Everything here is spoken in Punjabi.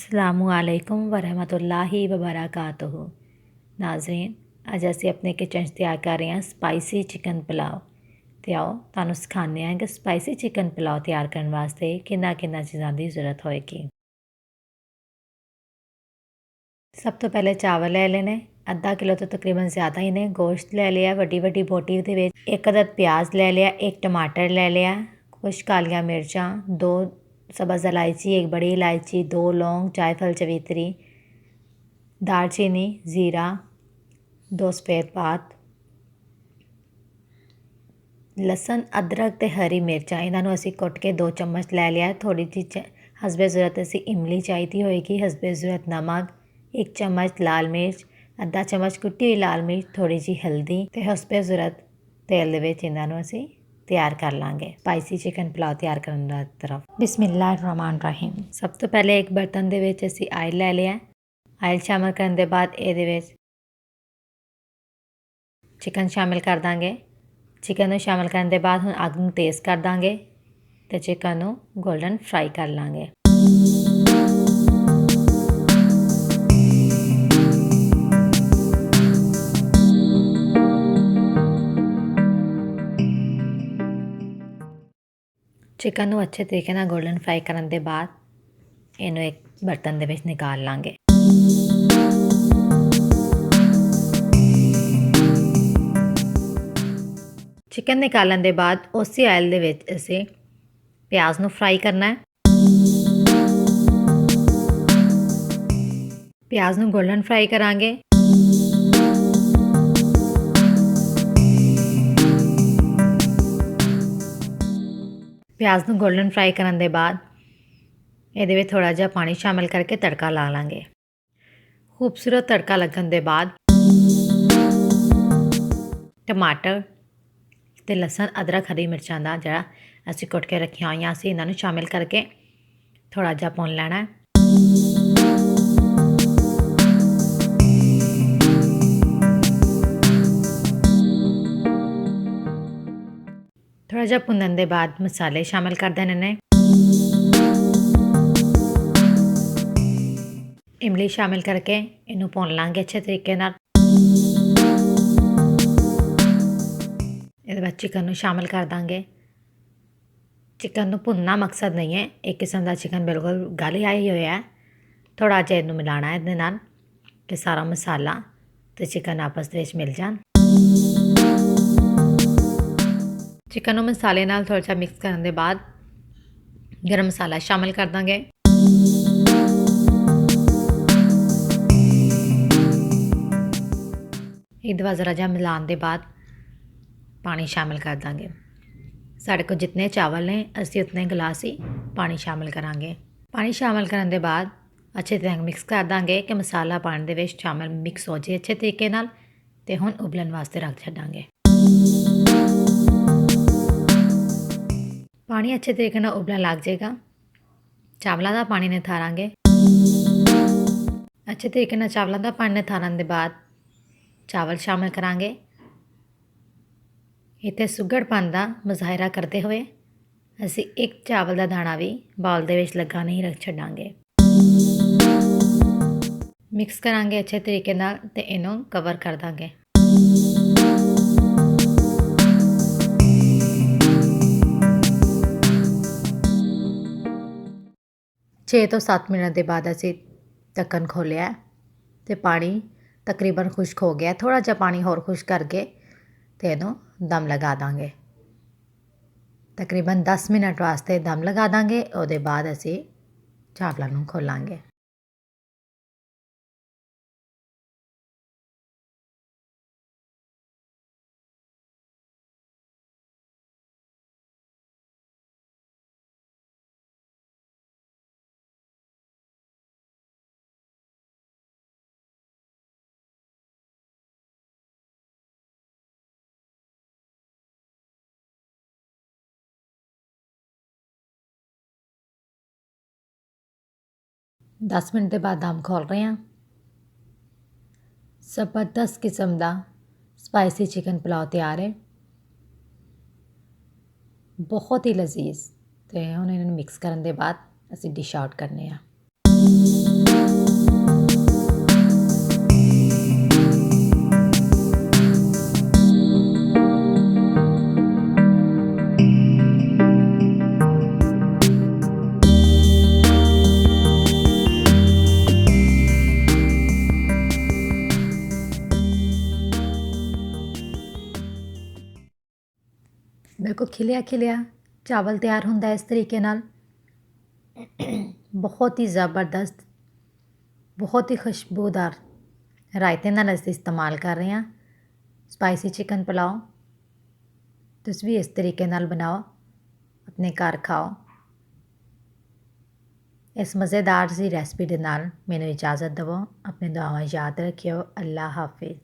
अस्सलामुअलैकुम वरहमतुल्लाहि वबरकातुहू। नाज़रीन, ਅੱਜ ਅਸੀਂ ਆਪਣੇ ਕਿਚਨ 'ਚ ਤਿਆਰ ਕਰ ਰਹੇ ਹਾਂ ਸਪਾਈਸੀ ਚਿਕਨ ਪੁਲਾਓ। ਤੇ ਆਓ ਤੁਹਾਨੂੰ ਸਿਖਾਉਂਦੇ ਹਾਂ ਕਿ ਸਪਾਈਸੀ ਚਿਕਨ ਪੁਲਾਓ ਤਿਆਰ ਕਰਨ ਵਾਸਤੇ ਕਿੰਨਾ ਚੀਜ਼ਾਂ ਦੀ ਜ਼ਰੂਰਤ ਹੋਏਗੀ। ਸਭ ਤੋਂ ਪਹਿਲੇ ਚਾਵਲ ਲੈ ਲੈਣੇ, ਅੱਧਾ ਕਿਲੋ ਤੋਂ ਤਕਰੀਬਨ ਜ਼ਿਆਦਾ ਹੀ ਨੇ। ਗੋਸ਼ਤ ਲੈ ਲਿਆ ਵੱਡੀ ਬੋਟੀ ਦੇ ਵਿੱਚ, ਇੱਕ ਅਦਦ ਪਿਆਜ਼ ਲੈ ਲਿਆ, ਇੱਕ ਟਮਾਟਰ ਲੈ ਲਿਆ, ਕੁਛ ਕਾਲੀਆਂ ਮਿਰਚਾਂ, 2 सब्ज़ इलायची, एक बड़ी इलायची, 2 लौंग, जायफल, चवित्री, दालचीनी, ज़ीरा, 2 सफ़ेद पात, लसन, अदरक ते हरी मिर्चा। इन्हों असी कुट के 2 चम्मच लै लिया। थोड़ी जी हसबे ज़रूरत असी इमली चाहिए होएगी, हसबे ज़रूरत नमक, 1 चम्मच लाल मिर्च, अद्धा चम्मच कुटी हुई लाल मिर्च, थोड़ी जी हल्दी ते हसबे ज़रूरत तेल दे विच इन्हां नूं असी ਤਿਆਰ ਕਰ ਲਾਂਗੇ ਸਪਾਈਸੀ ਚਿਕਨ ਪੁਲਾਓ ਤਿਆਰ ਕਰਨ ਦਾ ਤਰਫ। ਬਿਸਮਿਲ੍ਲਾਹਿਰਰਹਿਮਾਨਿਰਰਹੀਮ। ਸਭ ਤੋਂ ਪਹਿਲੇ ਇੱਕ ਬਰਤਨ ਦੇ ਵਿੱਚ ਅਸੀਂ ਆਇਲ ਲੈ ਲਿਆ। ਆਇਲ ਸ਼ਾਮਿਲ ਕਰਨ ਦੇ ਬਾਅਦ ਇਹਦੇ ਵਿੱਚ ਚਿਕਨ ਸ਼ਾਮਿਲ ਕਰ ਦਾਂਗੇ। ਚਿਕਨ ਨੂੰ ਸ਼ਾਮਿਲ ਕਰਨ ਦੇ ਬਾਅਦ ਹੁਣ ਅੱਗ ਨੂੰ ਤੇਜ਼ ਕਰ ਦਾਂਗੇ ਤੇ ਚਿਕਨ ਨੂੰ ਗੋਲਡਨ ਫਰਾਈ ਕਰ ਲਾਂਗੇ। चिकन ਨੂੰ अच्छे तरीके ਨਾਲ ਗੋਲਡਨ ਫਰਾਈ ਕਰਨ ਦੇ ਬਾਅਦ ਇਹਨੂੰ ਇੱਕ ਬਰਤਨ ਦੇ ਵਿੱਚ ਨਿਕਾਲ ਲਾਂਗੇ। ਚਿਕਨ ਨਿਕਾਲਣ ਦੇ ਬਾਅਦ ਉਸੇ ਆਇਲ ਦੇ ਵਿੱਚ ਅਸੀਂ ਪਿਆਜ਼ ਨੂੰ ਫਰਾਈ ਕਰਨਾ ਹੈ। ਪਿਆਜ਼ ਨੂੰ ਗੋਲਡਨ ਫਰਾਈ ਕਰਾਂਗੇ। ਪਿਆਜ਼ ਨੂੰ ਗੋਲਡਨ ਫਰਾਈ ਕਰਨ ਦੇ ਬਾਅਦ ਇਹਦੇ ਵਿੱਚ ਥੋੜਾ ਜਿਹਾ ਪਾਣੀ ਸ਼ਾਮਿਲ ਕਰਕੇ ਤੜਕਾ ਲਾ ਲਾਂਗੇ। ਖੂਬਸੂਰਤ ਤੜਕਾ ਲੱਗਣ ਦੇ ਬਾਅਦ ਟਮਾਟਰ ਤੇ ਲਸਣ, ਅਦਰਕ, ਹਰੀ ਮਿਰਚਾਂ ਦਾ ਜਿਹੜਾ ਅਸੀਂ ਕੁੱਟ ਕੇ ਰੱਖੀਆਂ ਹੋਈਆਂ ਸੀ ਇਹਨਾਂ ਨੂੰ ਸ਼ਾਮਿਲ ਕਰਕੇ ਥੋੜਾ ਜਿਹਾ ਭੁੰਨ ਲੈਣਾ ਹੈ। थोड़ा जहा भुनन के बाद मसाले शामिल कर देने ने। इमली शामिल करके इनू भुन लांगे अच्छे तरीके नाल। इहदे बाद चिकन नू शामिल कर देंगे। चिकन नू भुनना मकसद नहीं है, एक किस्म का चिकन बिल्कुल गल ही आई हुआ है। थोड़ा जिहा इनू मिलाना है इहदे नाल कि सारा मसाला ते चिकन आपस में मिल जान। चिकन ਨੂੰ ਮਸਾਲੇ ਨਾਲ ਥੋੜਾ ਜਿਹਾ ਮਿਕਸ ਕਰਨ ਦੇ ਬਾਅਦ ਗਰਮ ਮਸਾਲਾ ਸ਼ਾਮਿਲ ਕਰ ਦਾਂਗੇ। ਇਹਦੇ ਬਾਅਦ ਜ਼ਰਾ ਜਿਹਾ ਮਿਲਾਉਣ ਦੇ ਬਾਅਦ ਪਾਣੀ ਸ਼ਾਮਿਲ ਕਰ ਦਾਂਗੇ। ਸਾਡੇ ਕੋਲ ਜਿੰਨੇ ਚਾਵਲ ਨੇ ਅਸੀਂ ਉਤਨੇ ਗਲਾਸ ਹੀ ਪਾਣੀ ਸ਼ਾਮਿਲ ਕਰਾਂਗੇ। ਪਾਣੀ ਸ਼ਾਮਿਲ ਕਰਨ ਦੇ ਬਾਅਦ ਅੱਛੇ ਤਰ੍ਹਾਂ ਮਿਕਸ ਕਰ ਦਾਂਗੇ ਕਿ ਮਸਾਲਾ ਪਾਣੀ ਦੇ ਵਿੱਚ ਸ਼ਾਮਿਲ ਮਿਕਸ ਹੋ ਜਾਏ ਅੱਛੇ ਤਰੀਕੇ ਨਾਲ ਤੇ ਹੁਣ ਉਬਲਣ ਵਾਸਤੇ ਰੱਖ ਛੱਡਾਂਗੇ। पानी अच्छे तरीके ਨਾਲ उबलने लग जाएगा। चावलों का पानी निथारांगे। अच्छे तरीके ਨਾਲ चावलों का पानी निथारन के बाद चावल शामिल करांगे। इत्थे सुगड़पन का मुजाहरा करते हुए असी एक चावल का दाना भी बाउल दे विच लगा नहीं रख छड्डांगे। मिक्स करांगे अच्छे तरीके नाल ते इनू कवर कर दांगे। 6 ਤੋਂ 7 ਮਿੰਟ ਦੇ ਬਾਅਦ ਅਸੀਂ ਢੱਕਣ ਖੋਲ੍ਹਿਆ ਤੇ ਪਾਣੀ ਤਕਰੀਬਨ ਖੁਸ਼ਕ ਹੋ ਗਿਆ। ਥੋੜਾ ਜਿਹਾ ਪਾਣੀ ਹੋਰ ਖੁਸ਼ਕ ਕਰਕੇ ਤੇ ਇਹਨੂੰ ਦਮ ਲਗਾ ਦਾਂਗੇ। ਤਕਰੀਬਨ 10 ਮਿੰਟ ਵਾਸਤੇ ਦਮ ਲਗਾ ਦਾਂਗੇ। ਉਹਦੇ ਬਾਅਦ ਅਸੀਂ ਚਾਵਲਾਂ ਨੂੰ ਖੋਲਾਂਗੇ। दस मिनट के बाद दम खोल रहे हैं। ਜ਼ਬਰਦਸਤ किस्म का स्पाइसी चिकन पुलाव तैयार है, बहुत ही लजीज। तो ਹੁਣ ਇਹਨਾਂ ਨੂੰ ਮਿਕਸ ਕਰਨ ਦੇ ਬਾਅਦ ਅਸੀਂ ਡਿਸ਼ ਆਊਟ ਕਰਨੇ ਆ। ਬਿਲਕੁਲ ਖਿਲਿਆ ਖਿਲਿਆ ਚਾਵਲ ਤਿਆਰ ਹੁੰਦਾ ਇਸ ਤਰੀਕੇ ਨਾਲ। ਬਹੁਤ ਹੀ ਜ਼ਬਰਦਸਤ, ਬਹੁਤ ਹੀ ਖੁਸ਼ਬੂਦਾਰ ਰਾਇਤੇ ਨਾਲ ਅਸੀਂ ਇਸਤੇਮਾਲ ਕਰ ਰਹੇ ਹਾਂ। ਸਪਾਈਸੀ ਚਿਕਨ ਪੁਲਾਓ ਤੁਸੀਂ ਵੀ ਇਸ ਤਰੀਕੇ ਨਾਲ ਬਣਾਓ, ਆਪਣੇ ਘਰ ਖਾਓ। ਇਸ ਮਜ਼ੇਦਾਰ ਜੀ ਰੈਸਪੀ ਦੇ ਨਾਲ ਮੈਨੂੰ ਇਜਾਜ਼ਤ ਦਿਓ। ਆਪਣੀ ਦੁਆਵਾਂ ਯਾਦ ਰੱਖਿਓ। ਅੱਲਾ ਹਾਫਿਜ਼।